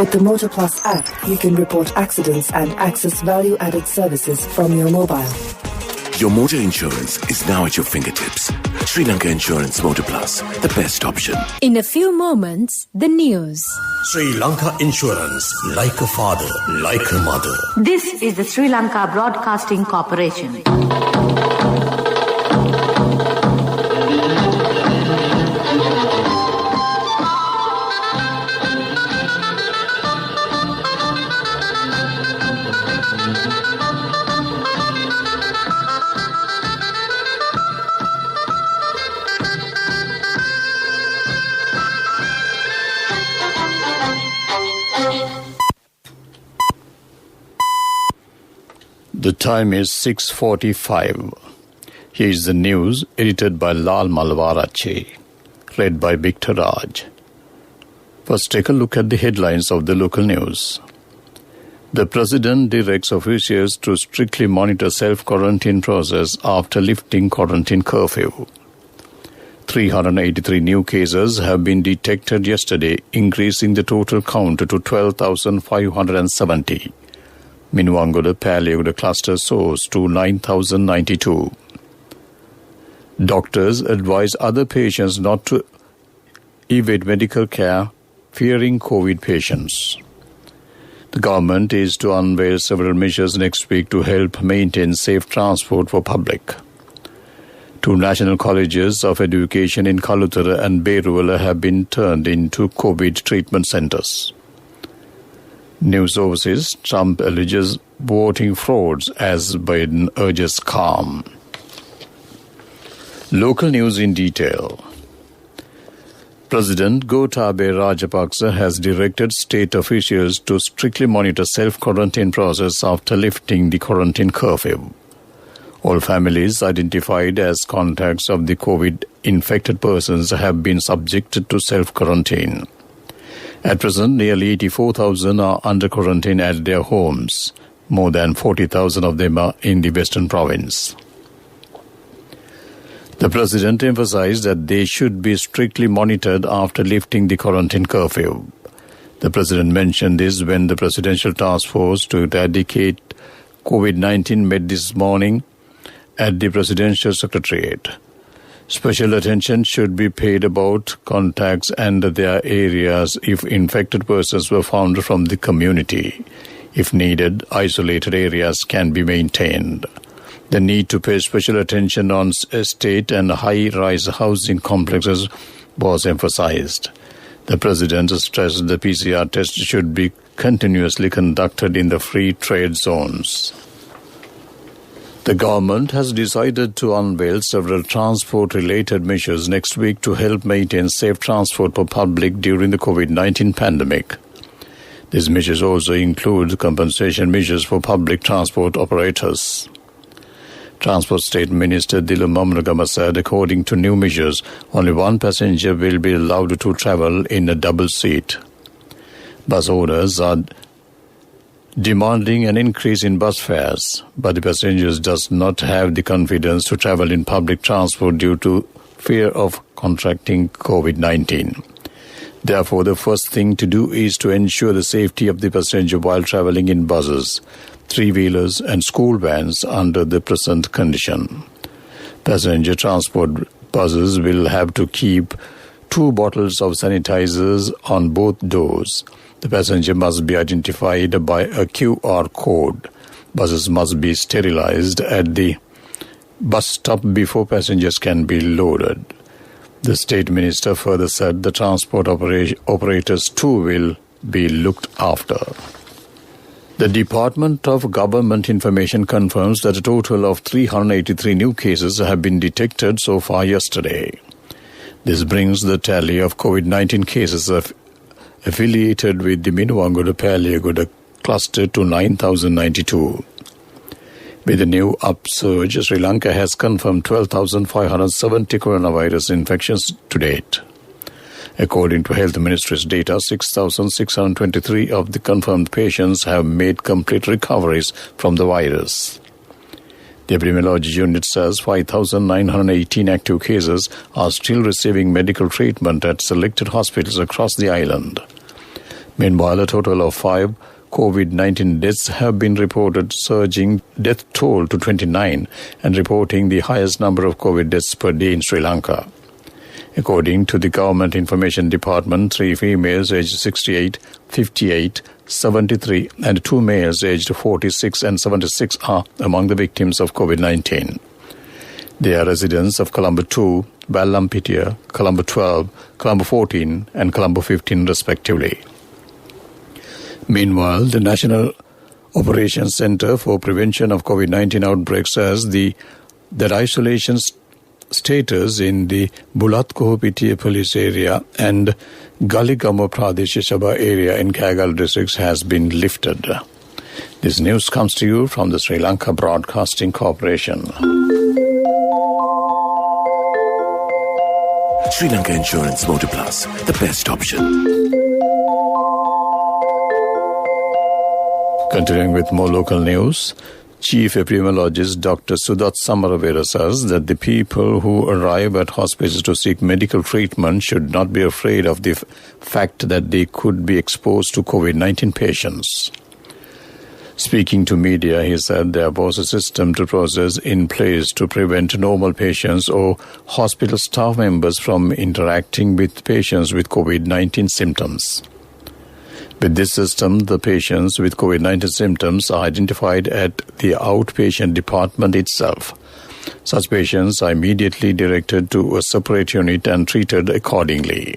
With the Motor Plus app, you can report accidents and access value-added services from your mobile. Your motor insurance is now at your fingertips. Sri Lanka Insurance Motor Plus, the best option. In a few moments, the news. Sri Lanka Insurance, like a father, like a mother. This is the Sri Lanka Broadcasting Corporation. The time is 6:45. Here is the news edited by Lal Malwarache, read by Victor Raj. First, take a look at the headlines of the local news. The President directs officials to strictly monitor self-quarantine process after lifting quarantine curfew. 383 new cases have been detected yesterday, increasing the total count to 12,570. Minuwangoda Palayoda cluster soars to 9,092. Doctors advise other patients not to evade medical care, fearing COVID patients. The government is to unveil several measures next week to help maintain safe transport for public. 2 national colleges of education in Kalutara and Beruwala have been turned into COVID treatment centres. News overseas, Trump alleges voting frauds as Biden urges calm. Local news in detail. President Gotabaya Rajapaksa has directed state officials to strictly monitor self-quarantine process after lifting the quarantine curfew. All families identified as contacts of the COVID-infected persons have been subjected to self-quarantine. At present, nearly 84,000 are under quarantine at their homes. More than 40,000 of them are in the Western Province. The President emphasized that they should be strictly monitored after lifting the quarantine curfew. The President mentioned this when the Presidential Task Force to eradicate COVID-19 met this morning at the Presidential Secretariat. Special attention should be paid about contacts and their areas if infected persons were found from the community. If needed, isolated areas can be maintained. The need to pay special attention on estate and high-rise housing complexes was emphasized. The President stressed the PCR test should be continuously conducted in the free trade zones. The government has decided to unveil several transport-related measures next week to help maintain safe transport for public during the COVID-19 pandemic. These measures also include compensation measures for public transport operators. Transport State Minister Dilum Amragama said according to new measures, only one passenger will be allowed to travel in a double seat. Bus owners are demanding an increase in bus fares, but the passengers does not have the confidence to travel in public transport due to fear of contracting COVID-19. Therefore, the first thing to do is to ensure the safety of the passenger while traveling in buses, three-wheelers and school vans under the present condition. Passenger transport buses will have to keep 2 bottles of sanitizers on both doors. The passenger must be identified by a QR code. Buses must be sterilized at the bus stop before passengers can be loaded. The State Minister further said the transport operators too will be looked after. The Department of Government Information confirms that a total of 383 new cases have been detected so far yesterday. This brings the tally of COVID-19 cases affiliated with the Minuwangoda Palayoda cluster to 9,092. With the new upsurge, Sri Lanka has confirmed 12,570 coronavirus infections to date. According to Health Ministry's data, 6,623 of the confirmed patients have made complete recoveries from the virus. The Epidemiology Unit says 5,918 active cases are still receiving medical treatment at selected hospitals across the island. Meanwhile, a total of 5 COVID-19 deaths have been reported, surging death toll to 29 and reporting the highest number of COVID deaths per day in Sri Lanka. According to the Government Information Department, 3 females aged 68, 58, 73 and 2 males aged 46 and 76 are among the victims of COVID-19. They are residents of Colombo 2, Ballampitiya, Colombo 12, Colombo 14 and Colombo 15 respectively. Meanwhile, the National Operations Centre for Prevention of COVID-19 Outbreaks says that isolation status in the Bulatkohopitiya police area and Galigamo Pradesh Sabha area in Kagal districts has been lifted. This news comes to you from the Sri Lanka Broadcasting Corporation. Sri Lanka Insurance Motor Plus, the best option. Continuing with more local news, Chief Epidemiologist Dr. Sudat Samaravera says that the people who arrive at hospitals to seek medical treatment should not be afraid of the fact that they could be exposed to COVID-19 patients. Speaking to media, he said there was a system to process in place to prevent normal patients or hospital staff members from interacting with patients with COVID-19 symptoms. With this system, the patients with COVID-19 symptoms are identified at the outpatient department itself. Such patients are immediately directed to a separate unit and treated accordingly.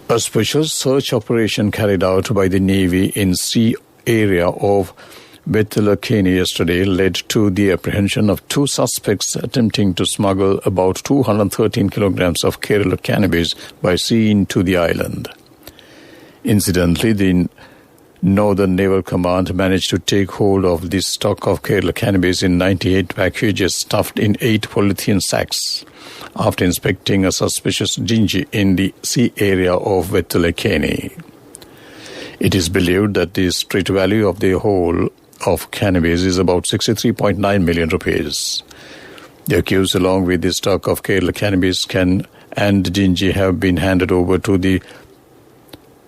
A special search operation carried out by the Navy in sea area of Bethalakeni yesterday led to the apprehension of 2 suspects attempting to smuggle about 213 kilograms of Kerala cannabis by sea into the island. Incidentally, the Northern Naval Command managed to take hold of this stock of Kerala cannabis in 98 packages stuffed in 8 polythene sacks after inspecting a suspicious dinghy in the sea area of Vettalakeni. It is believed that the street value of the whole of cannabis is about 63.9 million rupees. The accused, along with the stock of Kerala cannabis and dinghy, have been handed over to the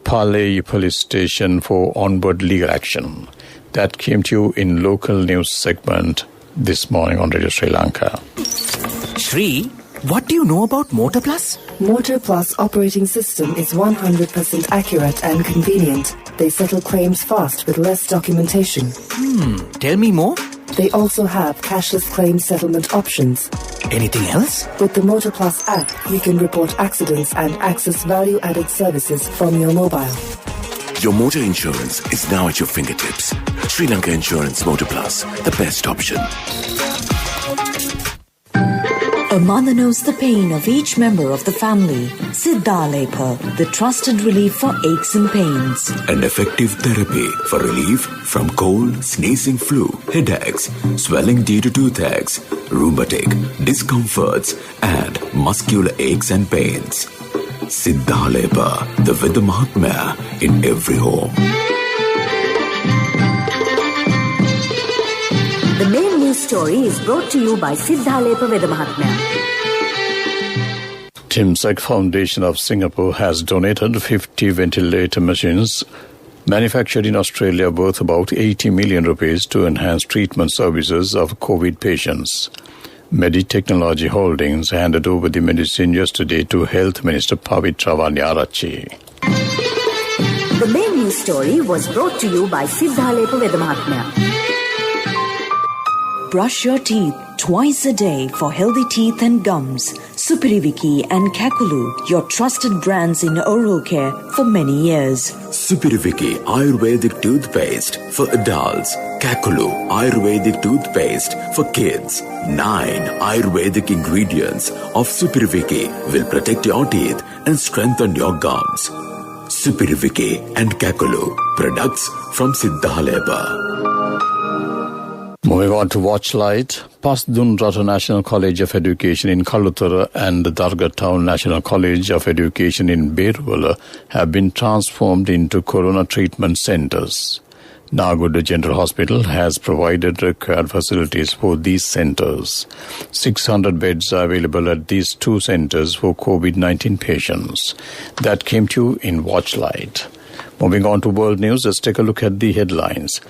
Palai police station for onward legal action. That came to you in local news segment this morning on Radio Sri Lanka. Shri, what do you know about Motor Plus? Motor Plus operating system is 100% accurate and convenient. They settle claims fast with less documentation. Tell me more. They also have cashless claim settlement options. Anything else? With the Motor Plus app, you can report accidents and access value-added services from your mobile. Your motor insurance is now at your fingertips. Sri Lanka Insurance Motor Plus, the best option. A mother knows the pain of each member of the family. Siddhalepa, the trusted relief for aches and pains. An effective therapy for relief from cold, sneezing, flu, headaches, swelling due to toothaches, rheumatic, discomforts, and muscular aches and pains. Siddhalepa, the Veda Mahatmya in every home. The main news story is brought to you by Siddhalepa Veda Mahatmya. Timsek Foundation of Singapore has donated 50 ventilator machines manufactured in Australia worth about 80 million rupees to enhance treatment services of COVID patients. Meditechnology Holdings handed over the medicine yesterday to Health Minister Pavitra Vanyarachi. The main news story was brought to you by Siddhalepa Veda Mahatmya. Brush your teeth twice a day for healthy teeth and gums. Supiriviki and Kakulu, your trusted brands in oral care for many years. Supiriviki Ayurvedic toothpaste for adults. Kakulu Ayurvedic toothpaste for kids. 9 Ayurvedic ingredients of Supiriviki will protect your teeth and strengthen your gums. Supiriviki and Kakulu, products from Siddhalepa. Moving on to Watchlight, Pasdunrata National College of Education in Kalutara and Dargah Town National College of Education in Berwala have been transformed into corona treatment centres. Nagoda General Hospital has provided required facilities for these centres. 600 beds are available at these 2 centres for COVID-19 patients. That came to you in Watchlight. Moving on to world news, let's take a look at the headlines.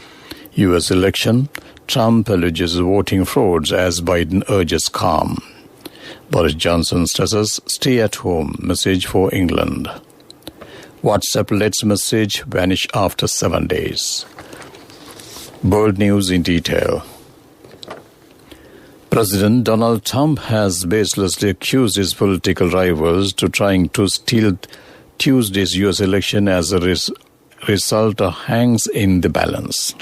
U.S. election, Trump alleges voting frauds as Biden urges calm. Boris Johnson stresses stay at home, message for England. WhatsApp lets message vanish after 7 days. World news in detail. President Donald Trump has baselessly accused his political rivals to trying to steal Tuesday's U.S. election as a result hangs in the balance.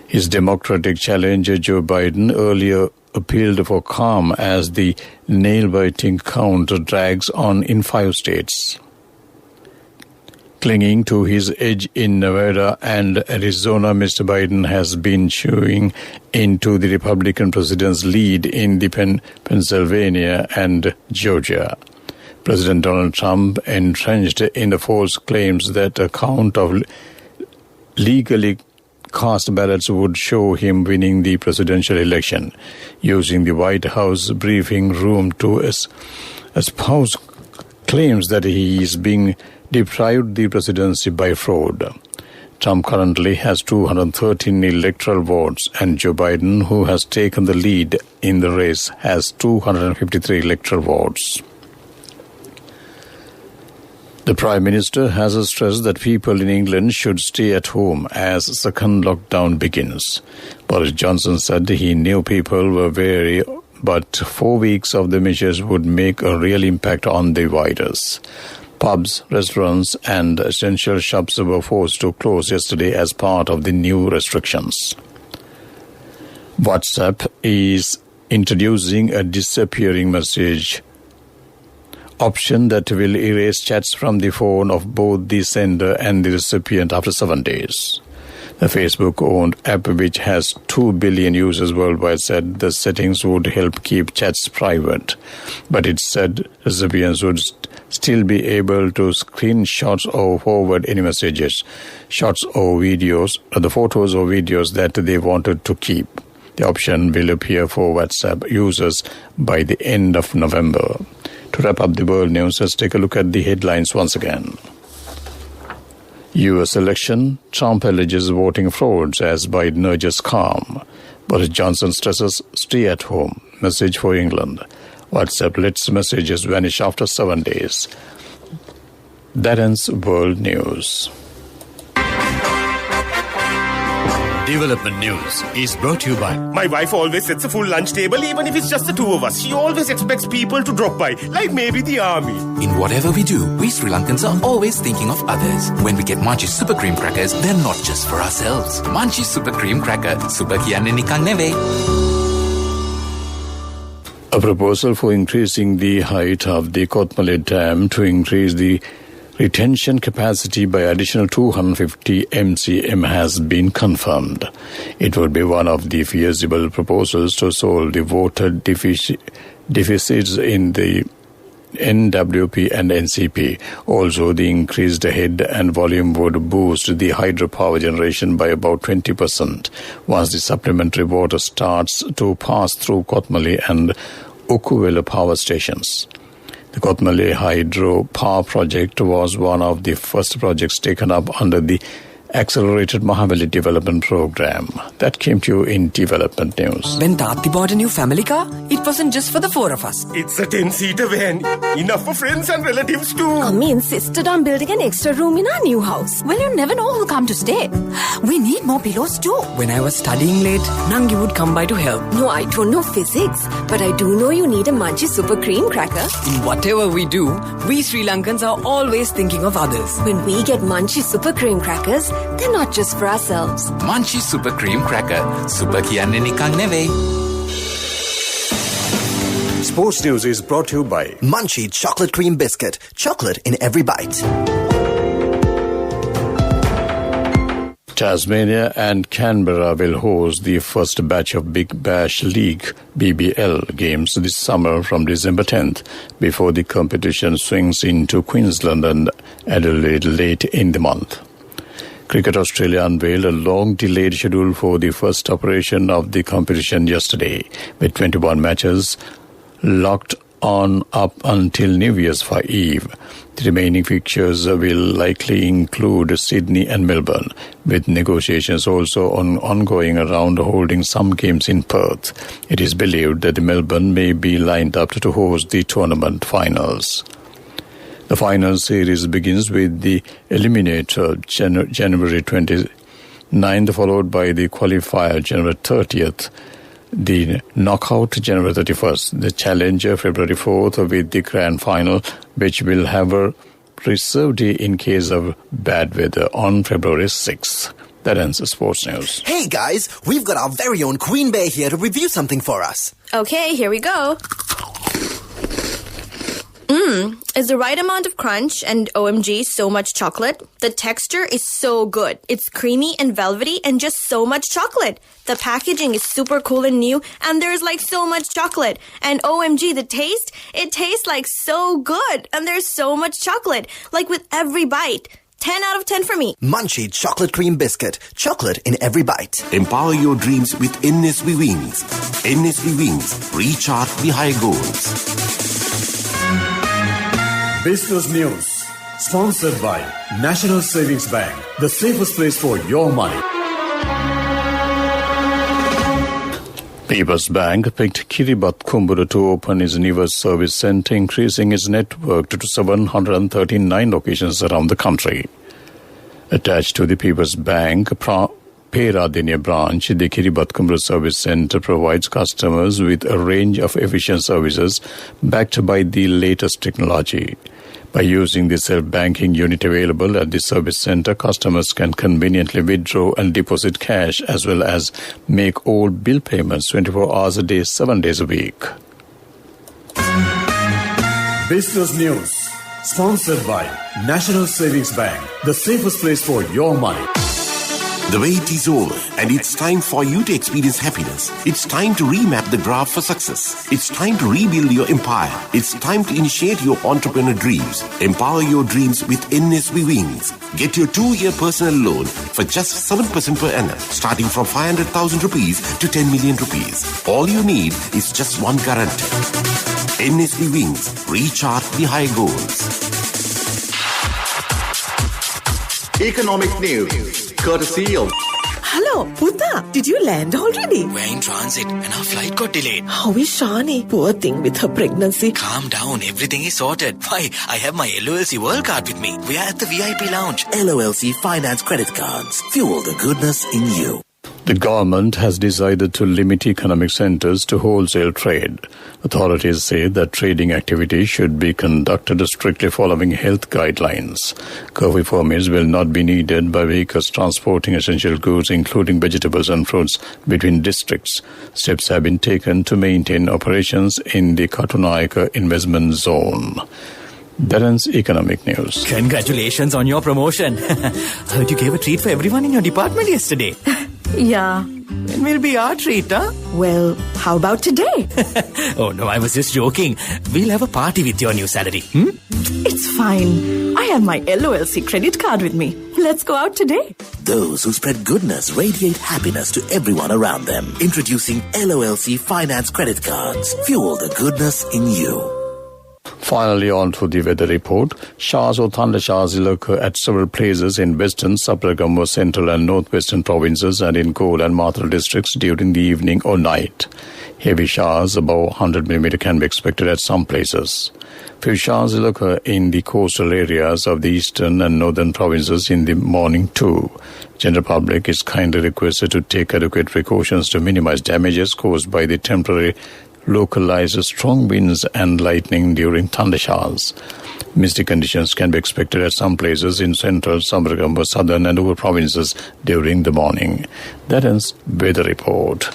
His Democratic challenger Joe Biden earlier appealed for calm as the nail-biting count drags on in 5 states. Clinging to his edge in Nevada and Arizona, Mr. Biden has been chewing into the Republican president's lead in the Pennsylvania and Georgia. President Donald Trump, entrenched in the false claims that a count of legally cast ballots would show him winning the presidential election, using the White House briefing room to espouse claims that he is being deprived the presidency by fraud. Trump currently has 213 electoral votes, and Joe Biden, who has taken the lead in the race, has 253 electoral votes. The Prime Minister has stressed that people in England should stay at home as second lockdown begins. Boris Johnson said he knew people were wary, but 4 weeks of the measures would make a real impact on the virus. Pubs, restaurants and essential shops were forced to close yesterday as part of the new restrictions. WhatsApp is introducing a disappearing message option that will erase chats from the phone of both the sender and the recipient after 7 days. The Facebook-owned app, which has 2 billion users worldwide, said the settings would help keep chats private. But it said recipients would still be able to screenshot or forward any messages, shots or videos, or the photos or videos that they wanted to keep. The option will appear for WhatsApp users by the end of November. To wrap up the world news, let's take a look at the headlines once again. U.S. election, Trump alleges voting frauds as Biden urges calm. Boris Johnson stresses stay at home, message for England. WhatsApp lets messages vanish after 7 days. That ends world news. Development News is brought to you by... My wife always sets a full lunch table even if it's just the two of us. She always expects people to drop by, like maybe the army. In whatever we do, we Sri Lankans are always thinking of others. When we get Munchie Super Cream Crackers, they're not just for ourselves. Munchie Super Cream Cracker. Super kiyanne nikan neveyi. A proposal for increasing the height of the Kothmale Dam to increase the retention capacity by additional 250 MCM has been confirmed. It would be one of the feasible proposals to solve the water deficits in the NWP and NCP. Also, the increased head and volume would boost the hydropower generation by about 20% once the supplementary water starts to pass through Kothmale and Ukuvela power stations. The Kothmale Hydro Power Project was one of the first projects taken up under the Accelerated Mahavali Development Program. That came to you in Development News. When Tati bought a new family car, it wasn't just for the 4 of us. It's a 10-seater van. Enough for friends and relatives too. Me insisted on building an extra room in our new house. Well, you never know who'll come to stay. We need more pillows too. When I was studying late, Nangi would come by to help. No, I don't know physics, but I do know you need a Munchie Super Cream Cracker. In whatever we do, we Sri Lankans are always thinking of others. When we get Munchie Super Cream Crackers, they're not just for ourselves. Munchie Super Cream Cracker. Super kiyanne nikan neveyi. Sports News is brought to you by Munchie Chocolate Cream Biscuit. Chocolate in every bite. Tasmania and Canberra will host the first batch of Big Bash League BBL games this summer from December 10th before the competition swings into Queensland and Adelaide late in the month. Cricket Australia unveiled a long-delayed schedule for the first operation of the competition yesterday, with 21 matches locked on up until New Year's Eve. The remaining fixtures will likely include Sydney and Melbourne, with negotiations also ongoing around holding some games in Perth. It is believed that Melbourne may be lined up to host the tournament finals. The final series begins with the eliminator January 29th, followed by the qualifier January 30th. The knockout January 31st, the challenger February 4th with the grand final, which will have a reserve day in case of bad weather on February 6th. That ends the sports news. Hey guys, we've got our very own Queen Bear here to review something for us. Okay, here we go. It's the right amount of crunch and OMG, so much chocolate. The texture is so good. It's creamy and velvety and just so much chocolate. The packaging is super cool and new and there's like so much chocolate. And OMG, the taste, it tastes like so good and there's so much chocolate. Like with every bite. 10 out of 10 for me. Munchie Chocolate Cream Biscuit. Chocolate in every bite. Empower your dreams with NSV Wings. NSV Wings. Recharge the high goals. Business News, sponsored by National Savings Bank, the safest place for your money. People's Bank picked Kiribati to open its newest service centre, increasing its network to 739 locations around the country. Attached to the People's Bank Peradeniya branch, the Kiribati Service Centre provides customers with a range of efficient services backed by the latest technology. By using the self-banking unit available at the service centre, customers can conveniently withdraw and deposit cash as well as make all bill payments 24 hours a day, 7 days a week. Business News, sponsored by National Savings Bank, the safest place for your money. The wait is over and it's time for you to experience happiness. It's time to remap the graph for success. It's time to rebuild your empire. It's time to initiate your entrepreneur dreams. Empower your dreams with NSV Wings. Get your 2-year personal loan for just 7% per annum, starting from 500,000 rupees to 10 million rupees. All you need is just one guarantee. NSV Wings. Recharge the high goals. Economic news, courtesy of... Hello, Puta. Did you land already? We're in transit and our flight got delayed. How is Shani? Poor thing with her pregnancy. Calm down, everything is sorted. Why, I have my LOLC World Card with me. We are at the VIP lounge. LOLC Finance Credit Cards. Fuel the goodness in you. The government has decided to limit economic centres to wholesale trade. Authorities say that trading activities should be conducted strictly following health guidelines. Curfew permits will not be needed by vehicles transporting essential goods, including vegetables and fruits, between districts. Steps have been taken to maintain operations in the Katunayaka investment zone. That ends economic news. Congratulations on your promotion. Heard you gave a treat for everyone in your department yesterday. Yeah. When will be our treat, huh? Well, how about today? Oh no, I was just joking. We'll have a party with your new salary. It's fine. I have my LOLC credit card with me. Let's go out today. Those who spread goodness radiate happiness to everyone around them. Introducing LOLC Finance Credit Cards. Fuel the goodness in you. Finally, on to the weather report. Showers or thunder showers will occur at several places in western, sub-Ragam, central and northwestern provinces and in Kol and Mathura districts during the evening or night. Heavy showers above 100 mm can be expected at some places. Few showers will occur in the coastal areas of the eastern and northern provinces in the morning too. General public is kindly requested to take adequate precautions to minimize damages caused by the temporary localized strong winds and lightning during thunder showers. Misty conditions can be expected at some places in central, Sub-Ragam, southern and over provinces during the morning. That ends weather report.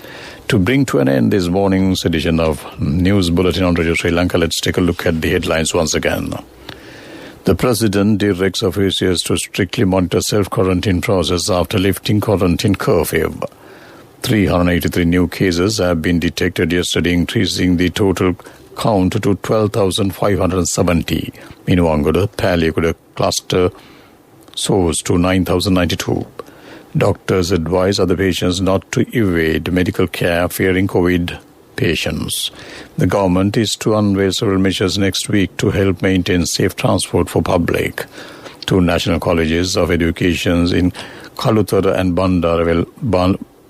To bring to an end this morning's edition of News Bulletin on Radio Sri Lanka, let's take a look at the headlines once again. The President directs officials to strictly monitor self-quarantine process after lifting quarantine curfew. 383 new cases have been detected yesterday, increasing the total count to 12,570. Minuangoda, Palyakuda cluster soars to 9,092. Doctors advise other patients not to evade medical care fearing COVID patients. The government is to unveil several measures next week to help maintain safe transport for public. Two national colleges of education in Kalutara and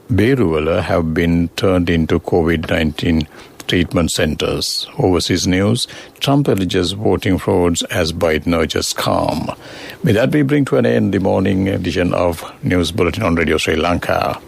Beruvala have been turned into COVID-19 treatment centers. Overseas news, Trump alleges voting frauds as Biden urges calm. With that, we bring to an end the morning edition of News Bulletin on Radio Sri Lanka.